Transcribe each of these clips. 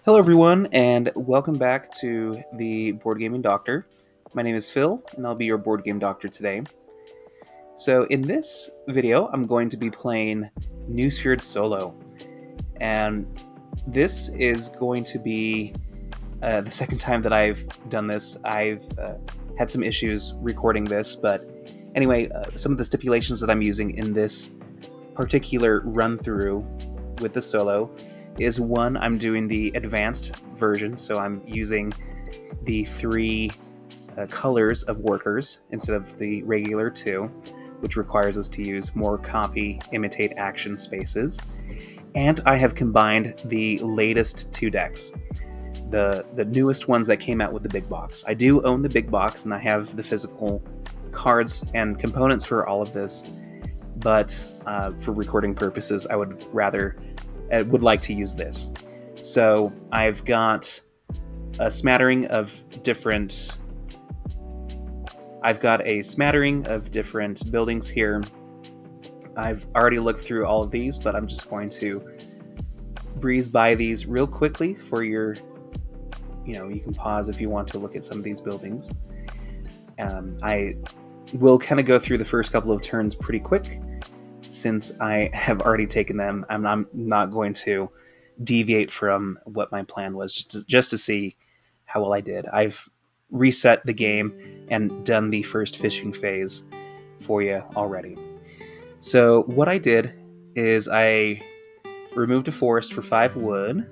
Hello, everyone, and welcome back to the Board Gaming Doctor. My name is Phil, and I'll be your board game doctor today. So, in this video, I'm going to be playing Nusfjord solo, and this is going to be the second time that I've done this. I've had some issues recording this, but anyway, some of the stipulations that I'm using in this particular run through with the solo is one, I'm doing the advanced version, so I'm using the three colors of workers instead of the regular two, which requires us to use more copy, imitate action spaces. And I have combined the latest two decks, the newest ones that came out with the big box. I do own the big box, and I have the physical cards and components for all of this, but for recording purposes, I would like to use this. So I've got a smattering of different. I've got a smattering of different buildings here. I've already looked through all of these, but I'm just going to breeze by these real quickly for your. You can pause if you want to look at some of these buildings. I will kind of go through the first couple of turns pretty quick, since I have already taken them. I'm not going to deviate from what my plan was, just to see how well I did. I've reset the game and done the first fishing phase for you already. So what I did is I removed a forest for 5 wood.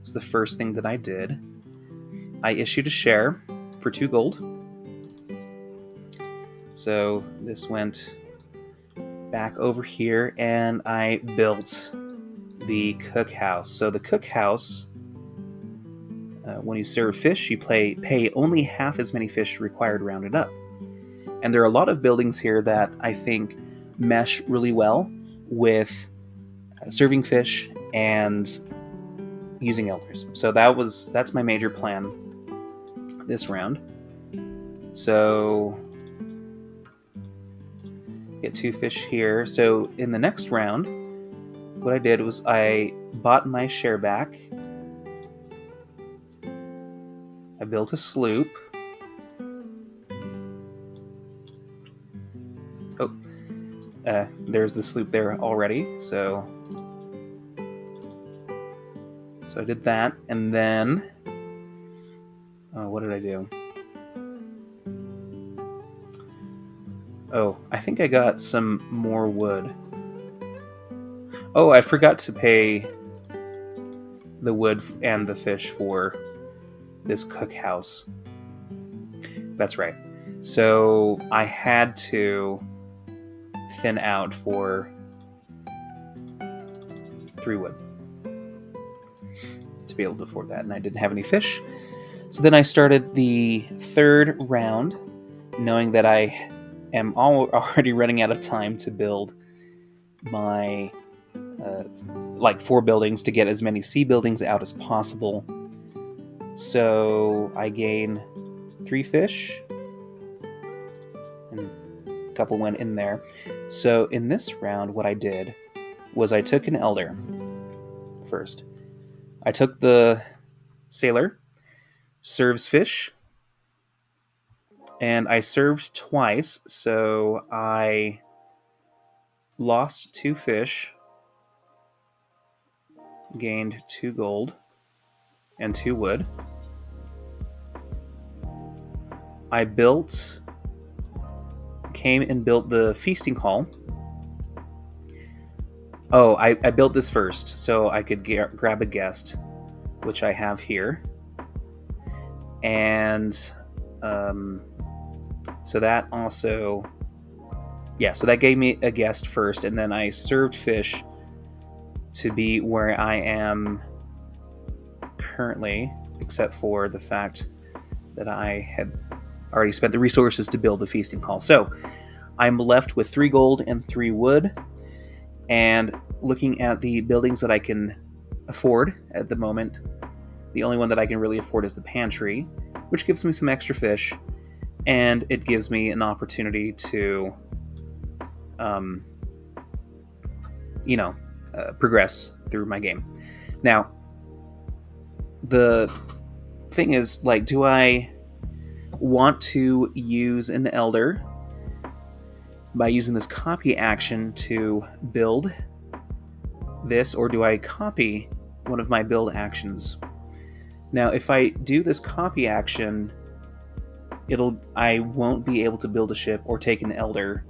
It's the first thing that I did. I issued a share for 2 gold. So this went back over here, and I built the cookhouse. So the cookhouse, when you serve fish, you pay only half as many fish required rounded up. And there are a lot of buildings here that I think mesh really well with serving fish and using elders. So that's my major plan this round. So get 2 fish here. So in the next round, what I did was I bought my share back. I built a sloop. Oh, there's the sloop there already. So I did that, and then what did I do? Oh, I think I got some more wood. Oh, I forgot to pay the wood and the fish for this cookhouse. That's right. So I had to thin out for 3 wood to be able to afford that, and I didn't have any fish. So then I started the third round, knowing that I am already running out of time to build my 4 buildings to get as many sea buildings out as possible. So I gain 3 fish, and a couple went in there. So in this round, what I did was I took an elder first. I took the sailor, serves fish, and I served twice, so I lost 2 fish, gained 2 gold and 2 wood. I came and built the feasting hall. Oh, I built this first so I could grab a guest, which I have here. And so that also, so that gave me a guest first, and then I served fish to be where I am currently, except for the fact that I had already spent the resources to build the feasting hall. So I'm left with 3 gold and 3 wood, and looking at the buildings that I can afford at the moment, the only one that I can really afford is the pantry, which gives me some extra fish, and it gives me an opportunity to progress through my game. Now, the thing is, like, do I want to use an elder by using this copy action to build this, or do I copy one of my build actions? Now, if I do this copy action, I won't be able to build a ship or take an elder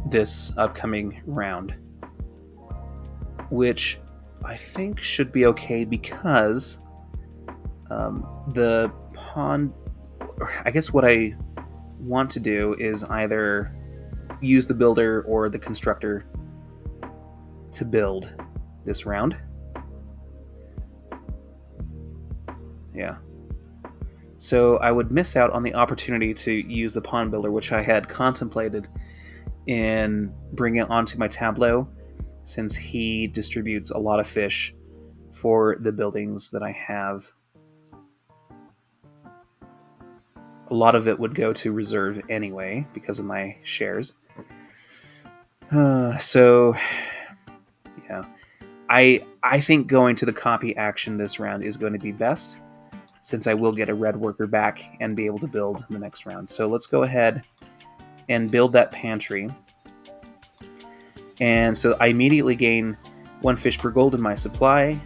this upcoming round, which I think should be okay because the pawn, I guess what I want to do is either use the builder or the constructor to build this round. Yeah. So I would miss out on the opportunity to use the pawn builder, which I had contemplated in bringing it onto my tableau, since he distributes a lot of fish for the buildings that I have. A lot of it would go to reserve anyway because of my shares. So, yeah. I think going to the copy action this round is going to be best, since I will get a red worker back and be able to build in the next round. So let's go ahead and build that pantry. And so I immediately gain 1 fish per gold in my supply.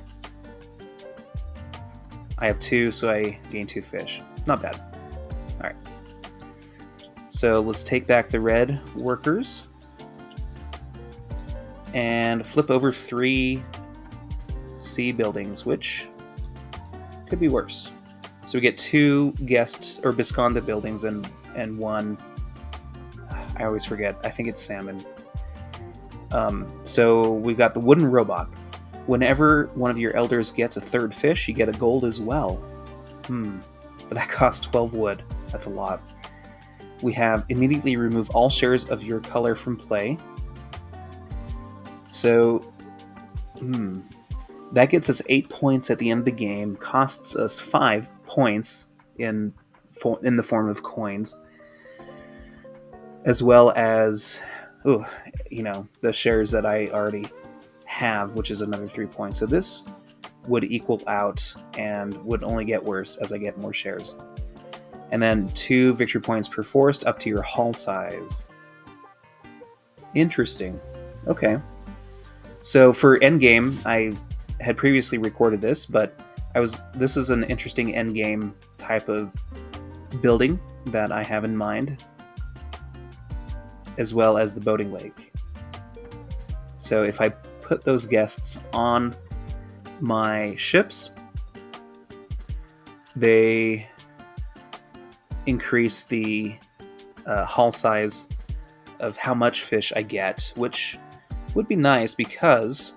I have 2, so I gain 2 fish. Not bad. Alright. So let's take back the red workers and flip over 3 sea buildings, which could be worse. So we get 2 guest or Beskonde buildings and 1. I always forget. I think it's salmon. So we've got the wooden robot. Whenever one of your elders gets a 3rd fish, you get a gold as well. But that costs 12 wood. That's a lot. We have immediately remove all shares of your color from play. So, that gets us 8 points at the end of the game. Costs us 5 points in the form of coins, as well as, the shares that I already have, which is another 3 points. So this would equal out and would only get worse as I get more shares. And then 2 victory points per forest up to your hull size. Interesting. Okay. So for endgame, I had previously recorded this, but this is an interesting endgame type of building that I have in mind, as well as the boating lake. So if I put those guests on my ships, they increase the hull size of how much fish I get, which would be nice because,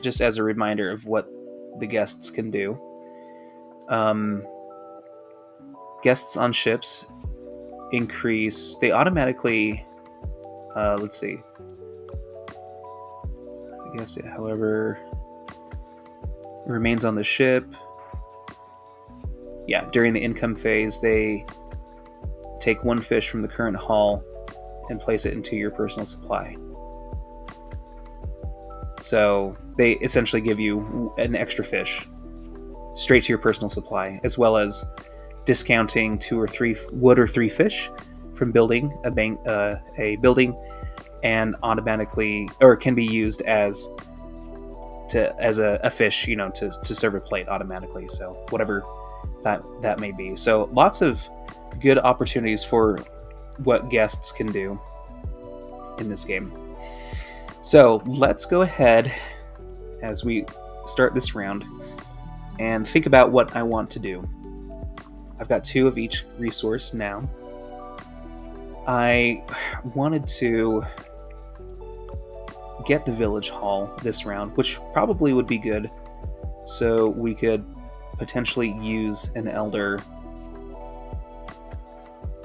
just as a reminder of what the guests can do, guests on ships increase, they automatically, let's see, I guess, however, remains on the ship. Yeah, during the income phase, they take 1 fish from the current haul and place it into your personal supply. So they essentially give you an extra fish straight to your personal supply, as well as discounting 2 or 3 wood or 3 fish from building a building, and automatically, or can be used as a fish, to serve a plate automatically. So whatever that may be. So lots of good opportunities for what guests can do in this game. So let's go ahead as we start this round and think about what I want to do. I've got 2 of each resource now. I wanted to get the village hall this round, which probably would be good, so we could potentially use an elder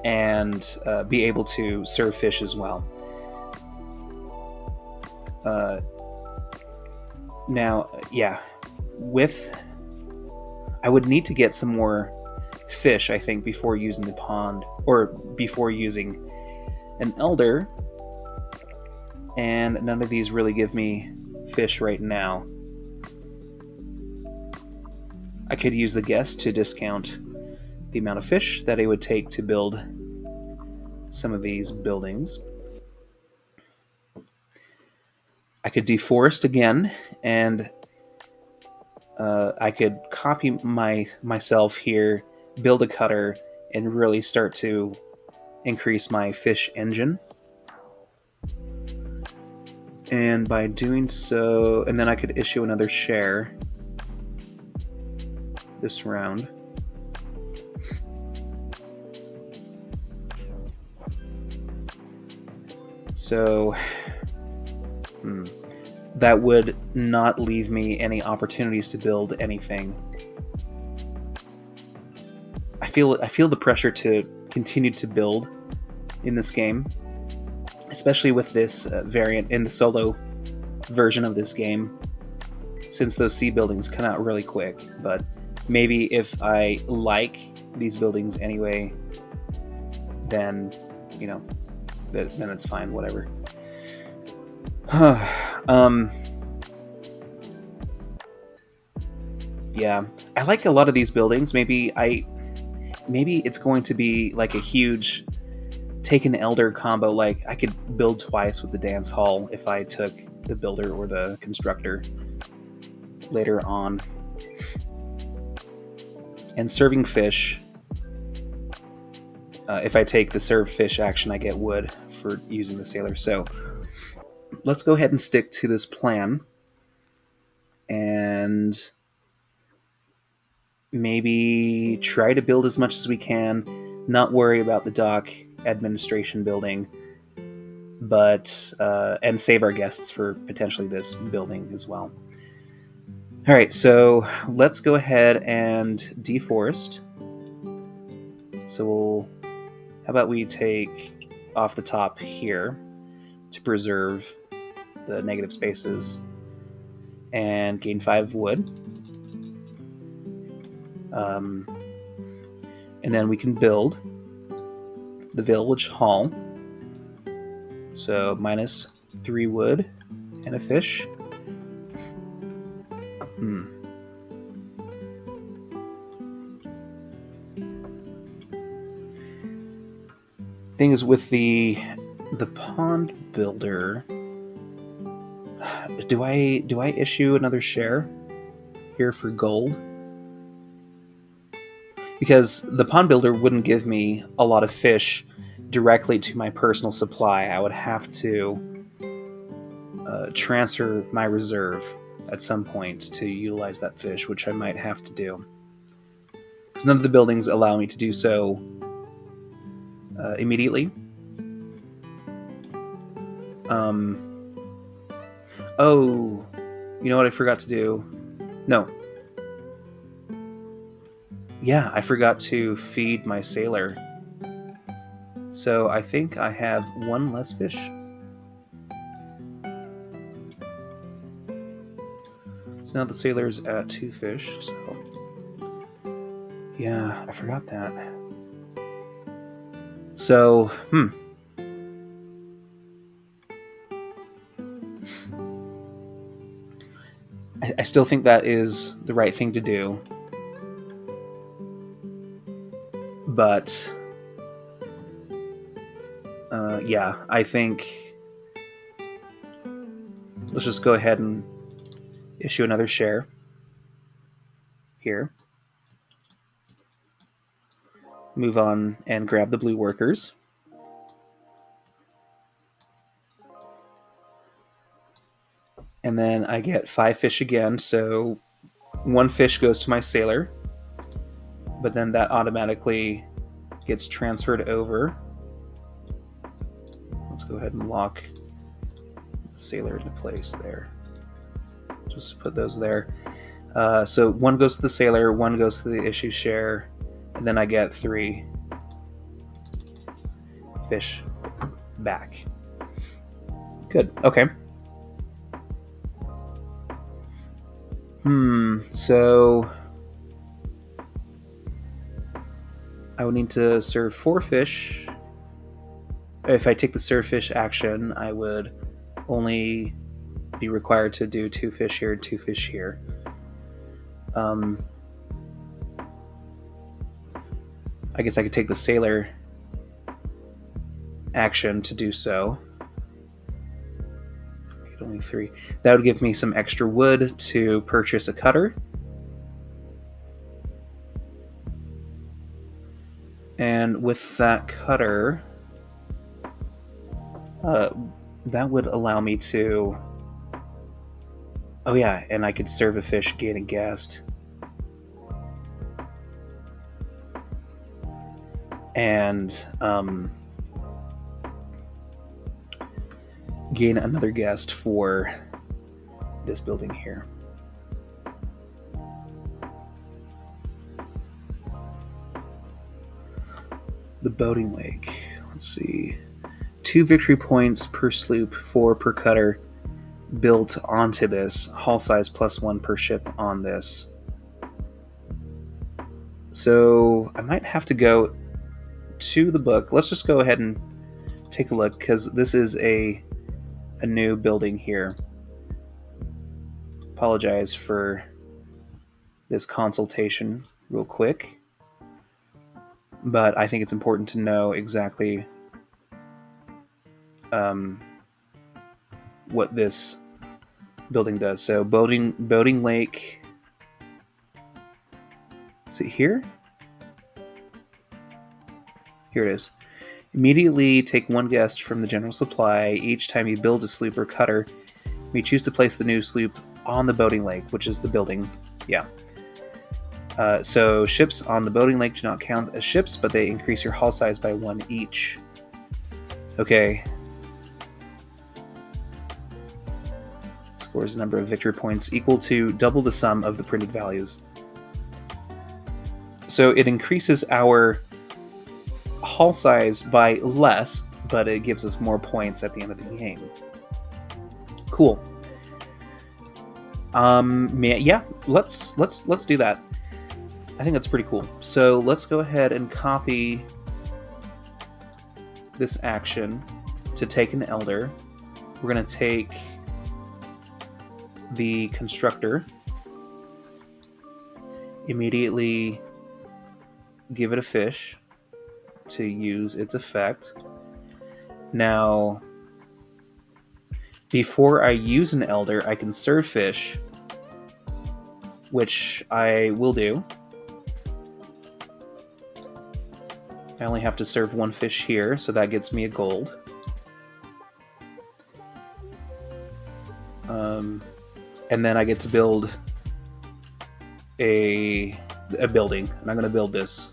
and be able to serve fish as well. Now, yeah, I would need to get some more fish, I think, before using the pond, or before using an elder, and none of these really give me fish right now. I could use the guest to discount the amount of fish that it would take to build some of these buildings. I could deforest again, and I could copy myself here, build a cutter, and really start to increase my fish engine. And by doing so, and then I could issue another share this round. So that would not leave me any opportunities to build anything. I feel the pressure to continue to build in this game, especially with this variant in the solo version of this game, since those sea buildings come out really quick. But maybe if I like these buildings anyway, then then it's fine, whatever. Yeah, I like a lot of these buildings. Maybe it's going to be like a huge take an elder combo. Like I could build twice with the dance hall if I took the builder or the constructor later on. And serving fish, if I take the serve fish action, I get wood for using the sailor. So let's go ahead and stick to this plan, and maybe try to build as much as we can, not worry about the dock administration building, but and save our guests for potentially this building as well. All right, so let's go ahead and deforest. So how about we take off the top here to preserve the negative spaces and gain 5 wood. And then we can build the village hall. So -3 wood and a fish. Thing is, with the pond builder, do I issue another share here for gold? Because the pond builder wouldn't give me a lot of fish directly to my personal supply. I would have to transfer my reserve at some point to utilize that fish, which I might have to do. Because none of the buildings allow me to do so immediately. Oh, you know what I forgot to do? No. Yeah, I forgot to feed my sailor. So I think I have 1 less fish. So now the sailor's at 2 fish, so... Yeah, I forgot that. So, I still think that is the right thing to do. But, yeah, I think... Let's just go ahead and issue another share here. Move on and grab the blue workers. And then I get 5 fish again, so 1 fish goes to my sailor. But then that automatically gets transferred over. Let's go ahead and lock the sailor into place there. Just put those there. So 1 goes to the sailor, 1 goes to the issue share, and then I get 3 fish back. Good. Okay. So I would need to serve 4 fish. If I take the serve fish action, I would only be required to do 2 fish here and 2 fish here. I guess I could take the sailor action to do so. Only 3. That would give me some extra wood to purchase a cutter. And with that cutter, that would allow me to... Oh yeah, and I could serve a fish, gain a guest. And gain another guest for this building here. The boating lake. Let's see. 2 victory points per sloop, 4 per cutter built onto this. Hull size +1 per ship on this. So I might have to go to the book. Let's just go ahead and take a look, because this is a new building here. Apologize for this consultation real quick, but I think it's important to know exactly what this building does. So boating lake. Is it here? Here it is. Immediately take 1 guest from the general supply. Each time you build a sloop or cutter, you choose to place the new sloop on the boating lake, which is the building. Yeah. So ships on the boating lake do not count as ships, but they increase your hull size by 1 each. Okay. Scores the number of victory points equal to double the sum of the printed values. So it increases our hull size by less, but it gives us more points at the end of the game. Cool. Yeah, let's do that. I think that's pretty cool. So let's go ahead and copy this action to take an elder. We're going to take the constructor, immediately give it a fish to use its effect. Now, before I use an elder, I can serve fish, which I will do. I only have to serve 1 fish here, so that gets me a gold. And then I get to build a building, and I'm going to build this.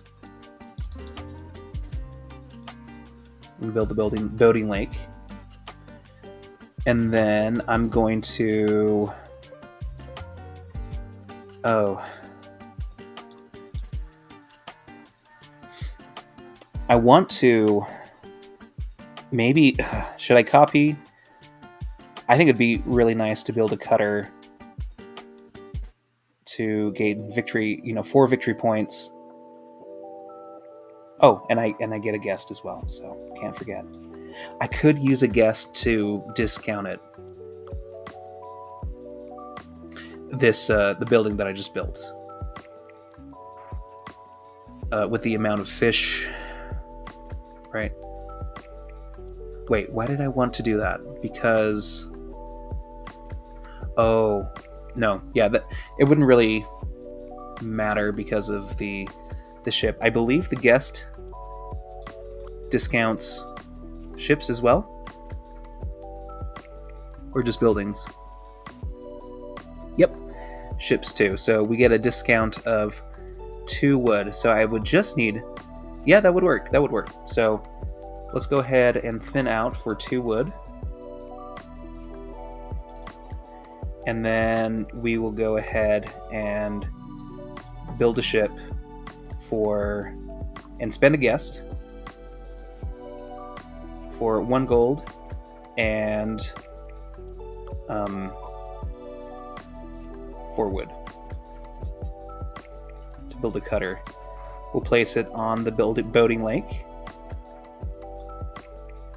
I'm going to build the boating lake. And then I'm going to... Oh. I want to... Maybe... Should I copy? I think it'd be really nice to build a cutter to gain victory, 4 victory points. Oh, and I get a guest as well, so can't forget. I could use a guest to discount it. This the building that I just built. With the amount of fish, right? Wait, why did I want to do that? Because... Oh, no, yeah, it wouldn't really matter because of the ship. I believe the guest discounts ships as well, or just buildings. Yep, ships too. So we get a discount of 2 wood. So I would just need... Yeah, that would work. That would work. So let's go ahead and thin out for 2 wood. And then we will go ahead and build a ship and spend a guest for 1 gold and 4 wood to build a cutter. We'll place it on the boating lake.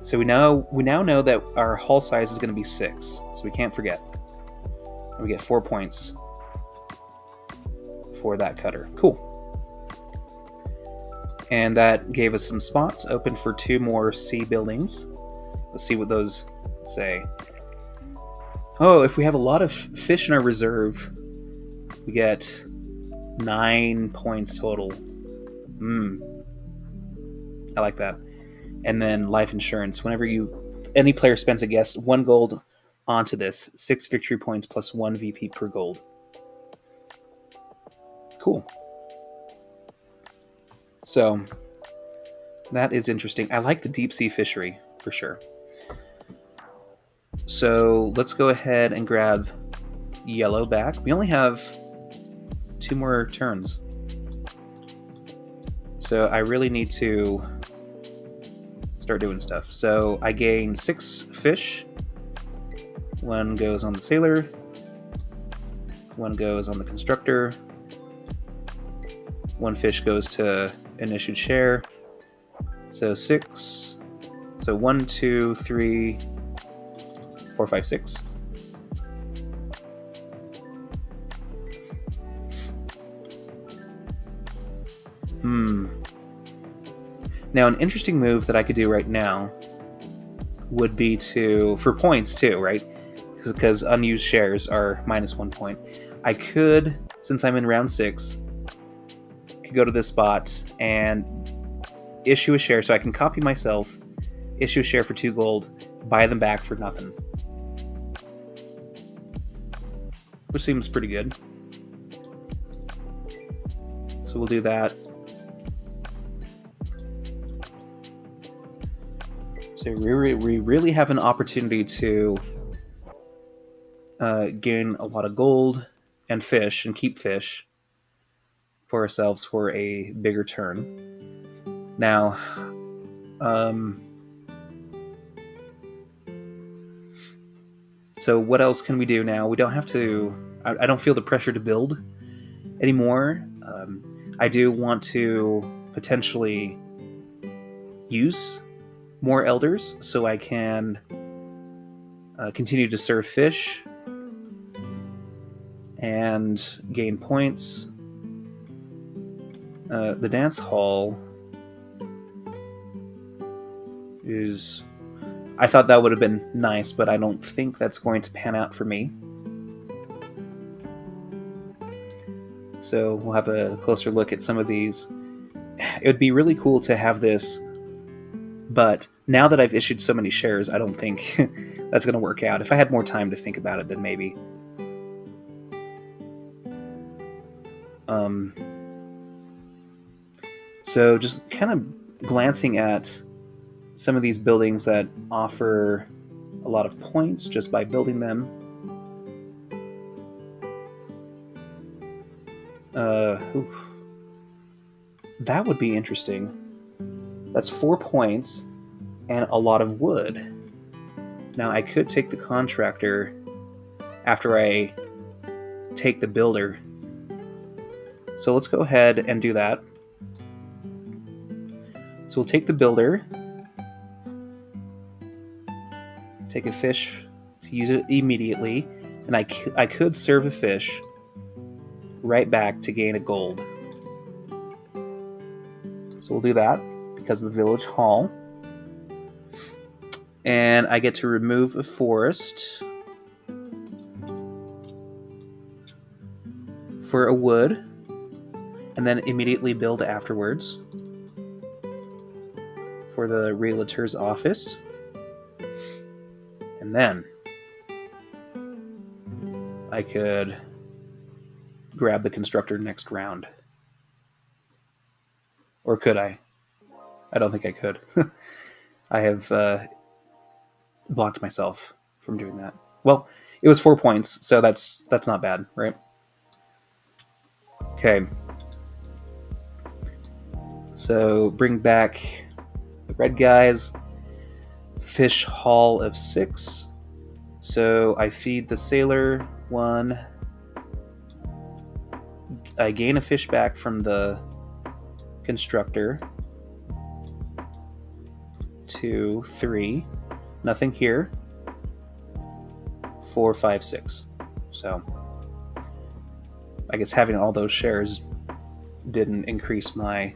So we now know that our hull size is going to be 6, so we can't forget. And we get 4 points for that cutter. Cool. And that gave us some spots open for 2 more C buildings. Let's see what those say. Oh, if we have a lot of fish in our reserve, we get 9 points total. I like that. And then life insurance. Whenever any player spends a guess 1 gold onto this, 6 victory points plus 1 VP per gold. Cool. So that is interesting. I like the deep sea fishery for sure. So let's go ahead and grab yellow back. We only have 2 more turns. So I really need to start doing stuff. So I gain 6 fish. 1 goes on the sailor. 1 goes on the constructor. 1 fish goes to an issued share. So 6. So 1, 2, 3, 4, 5, 6. Now, an interesting move that I could do right now would be for points too, right? Because unused shares are minus 1 point. I could, since I'm in round 6, could go to this spot and issue a share so I can copy myself, issue a share for 2 gold, buy them back for nothing. Which seems pretty good. So we'll do that. So we really have an opportunity to gain a lot of gold and fish and keep fish for ourselves for a bigger turn. Now, so what else can we do now? We don't have to... I don't feel the pressure to build anymore. I do want to potentially use more elders so I can continue to serve fish and gain points. The dance hall is... I thought that would have been nice, but I don't think that's going to pan out for me. So we'll have a closer look at some of these. It would be really cool to have this, but now that I've issued so many shares, I don't think that's going to work out. If I had more time to think about it, then maybe. So just kind of glancing at some of these buildings that offer a lot of points just by building them. That would be interesting. That's 4 points and a lot of wood. Now I could take the contractor after I take the builder. So let's go ahead and do that. So we'll take the builder, take a fish to use it immediately, and I could serve a fish right back to gain a gold. So we'll do that because of the village hall. And I get to remove a forest for a wood, and then immediately build afterwards for the realtor's office. And then I could grab the constructor next round. Or could I? I don't think I could. I have blocked myself from doing that. Well, it was 4 points, so that's not bad, right? Okay. So bring back the red guys. Fish haul of 6. So I feed the sailor 1. I gain a fish back from the constructor. 2, 3. Nothing here. 4, 5, 6. So I guess having all those shares didn't increase my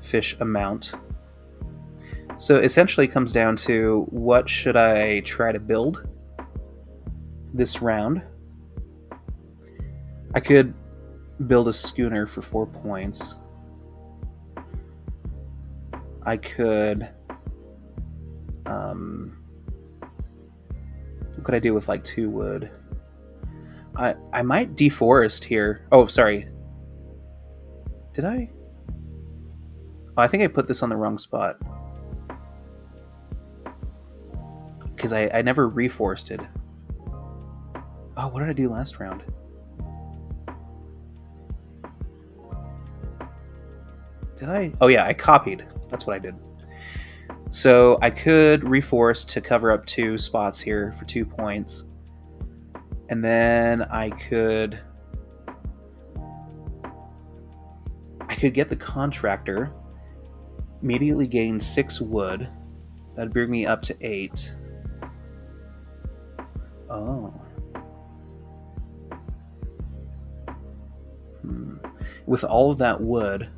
fish amount. So essentially it comes down to what should I try to build this round. I could build a schooner for 4 points. I could... what could I do with like 2 wood? I might deforest here. Oh, sorry. Did I? Oh, I think I put this on the wrong spot. Because I never reforested. Oh, what did I do last round? Did I? Oh yeah, I copied. That's what I did. So I could reforest to cover up 2 spots here for 2 points. And then I could get the contractor, immediately gain 6 wood. That'd bring me up to 8. Oh. With all of that wood,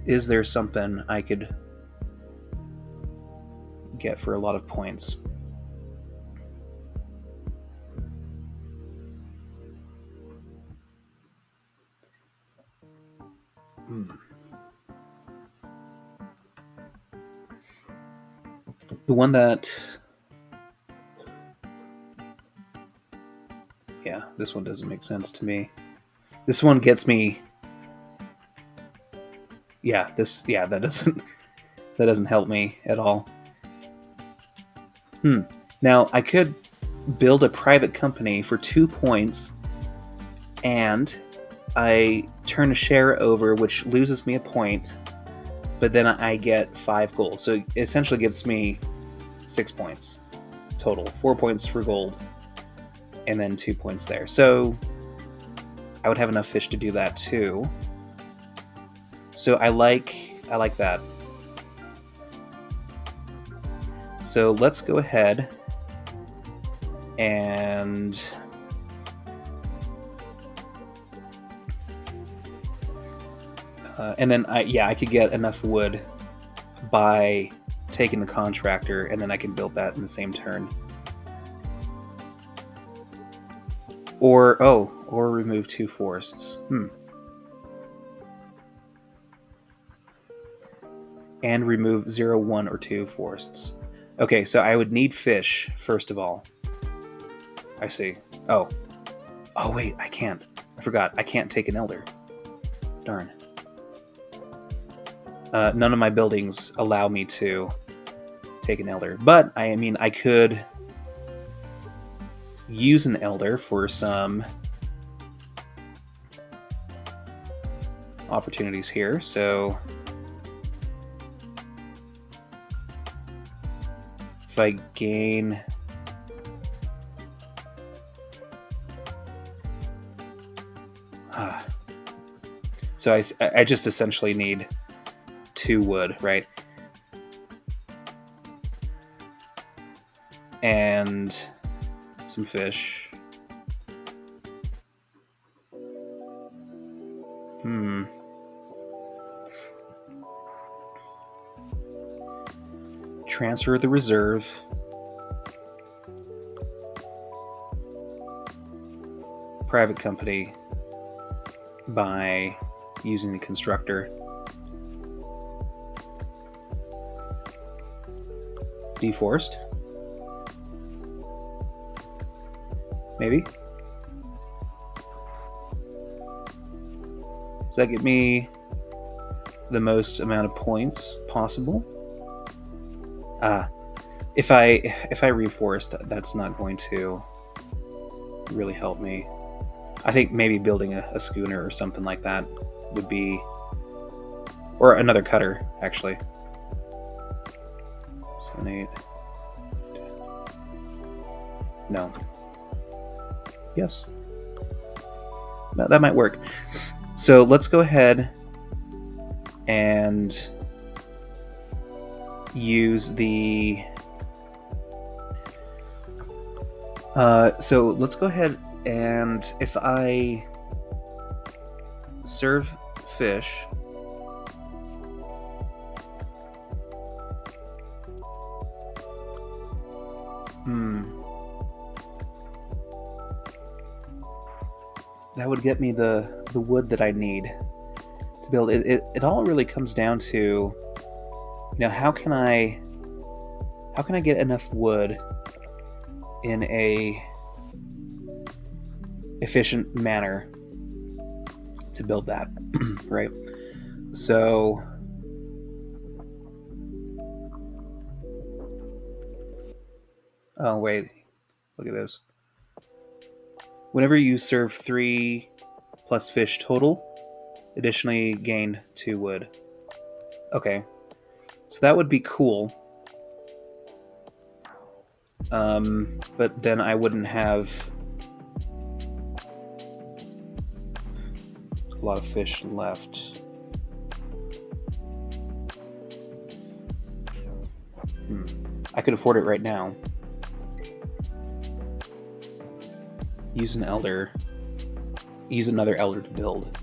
is there something I could get for a lot of points? The one that... yeah, this one doesn't make sense to me. This one gets me... yeah, that doesn't help me at all. Now, I could build a private company for 2 points, and I turn a share over, which loses me a point, but then I get 5 gold. So it essentially gives me 6 points total. 4 points for gold, and then 2 points there. So I would have enough fish to do that too. So I like that. So let's go ahead and then I could get enough wood by taking the contractor, and then I can build that in the same turn. Or remove 2 forests. And remove 0, 1, or 2 forests. Okay, so I would need fish, first of all. I see. Oh, wait, I can't. I forgot. I can't take an elder. Darn. None of my buildings allow me to take an elder. But, I mean, I could use an elder for some opportunities here. So if I gain... so I just essentially need 2 wood, right? And some fish. Transfer the reserve. Private company by using the constructor. Deforest. Maybe. Does that get me the most amount of points possible? If I reforest, that's not going to really help me. I think maybe building a schooner or something like that would be... or another cutter, actually. 7, 8... no. Yes. No, that might work. So let's go ahead and use the... so let's go ahead and if I serve fish, that would get me the wood that I need to build. It all really comes down to, how can I get enough wood in a efficient manner to build that, right? So oh wait, look at this. Whenever you serve 3 plus fish total, additionally gain 2 wood. Okay, so that would be cool. But then I wouldn't have a lot of fish left. I could afford it right now. Use an elder. Use another elder to build.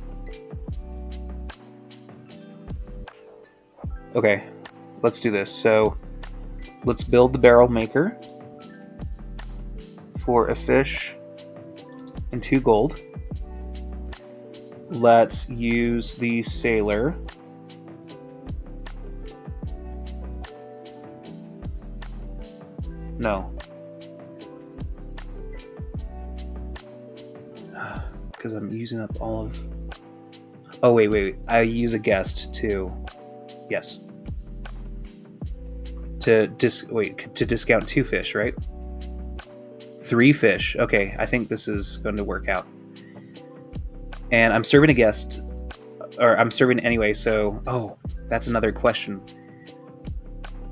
Okay, let's do this. So let's build the barrel maker for a fish and 2 gold. Let's use the sailor. No. Because I'm using up all of... Oh, wait. I use a guest too. Yes. To discount 2 fish, right? 3 fish. Okay, I think this is going to work out. And I'm serving a guest, or I'm serving anyway, so... Oh, that's another question.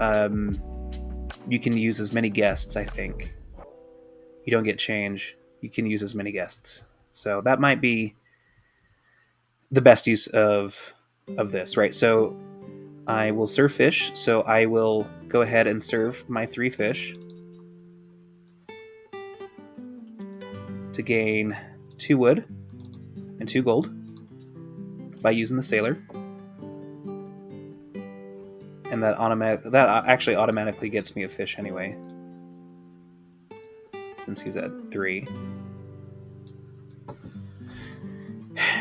You can use as many guests, I think. You don't get change. You can use as many guests. So that might be the best use of this, right? So I will serve fish, so I will go ahead and serve my 3 fish to gain 2 wood and 2 gold by using the sailor. And that actually automatically gets me a fish anyway, since he's at 3.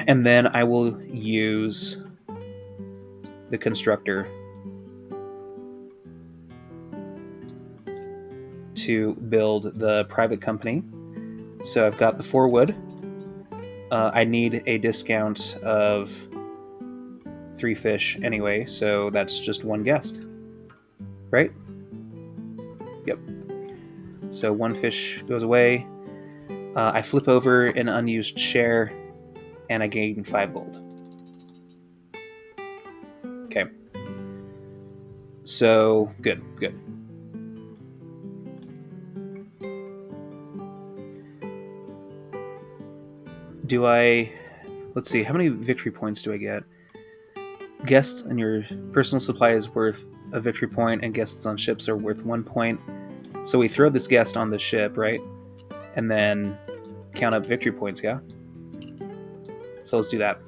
And then I will use the constructor to build the private company. So I've got the 4 wood. I need a discount of 3 fish anyway, so that's just 1 guest, right? Yep. So 1 fish goes away. I flip over an unused share, and I gain 5 gold. Okay. So good. Let's see, how many victory points do I get? Guests in your personal supply is worth a victory point, and guests on ships are worth 1 point. So we throw this guest on the ship, right? And then count up victory points, yeah? So let's do that.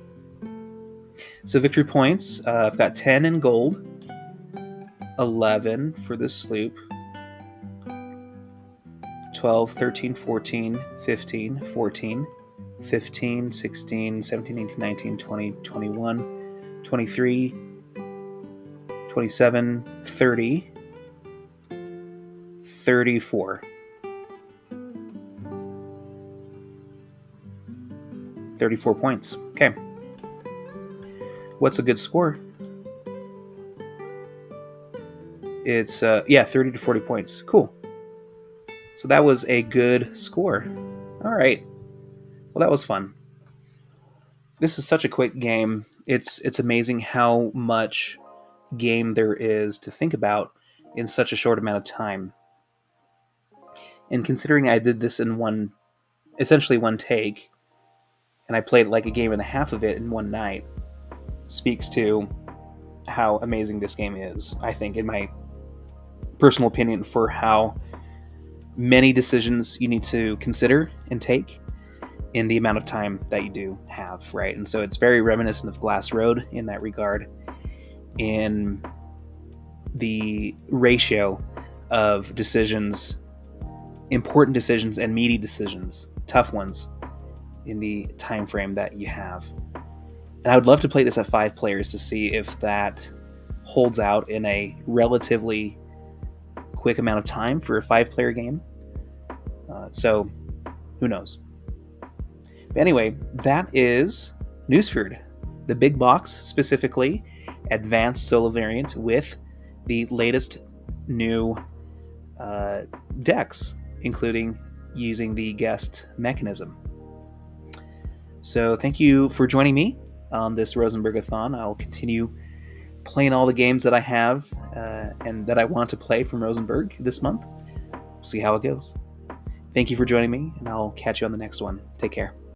So victory points, I've got 10 in gold, 11 for this sloop, 12, 13, 14, 15, 14, 15, 16, 17, 18, 19, 20, 21, 23, 27, 30, 34. 34 points. Okay. What's a good score? It's 30 to 40 points. Cool. So that was a good score. All right. Well, that was fun. This is such a quick game. It's amazing how much game there is to think about in such a short amount of time. And considering I did this in essentially one take, and I played like a game and a half of it in one night, speaks to how amazing this game is, I think, in my personal opinion, for how many decisions you need to consider and take in the amount of time that you do have, right? And so it's very reminiscent of Glass Road in that regard, in the ratio of decisions, important decisions and meaty decisions, tough ones, in the time frame that you have. And I would love to play this at 5 players to see if that holds out in a relatively quick amount of time for a 5-player game. So who knows? But anyway, that is Nusfjord, the big box, specifically advanced solo variant with the latest new decks, including using the guest mechanism. So thank you for joining me on this Rosenberg-athon. I'll continue playing all the games that I have and that I want to play from Rosenberg this month. We'll see how it goes. Thank you for joining me, and I'll catch you on the next one. Take care.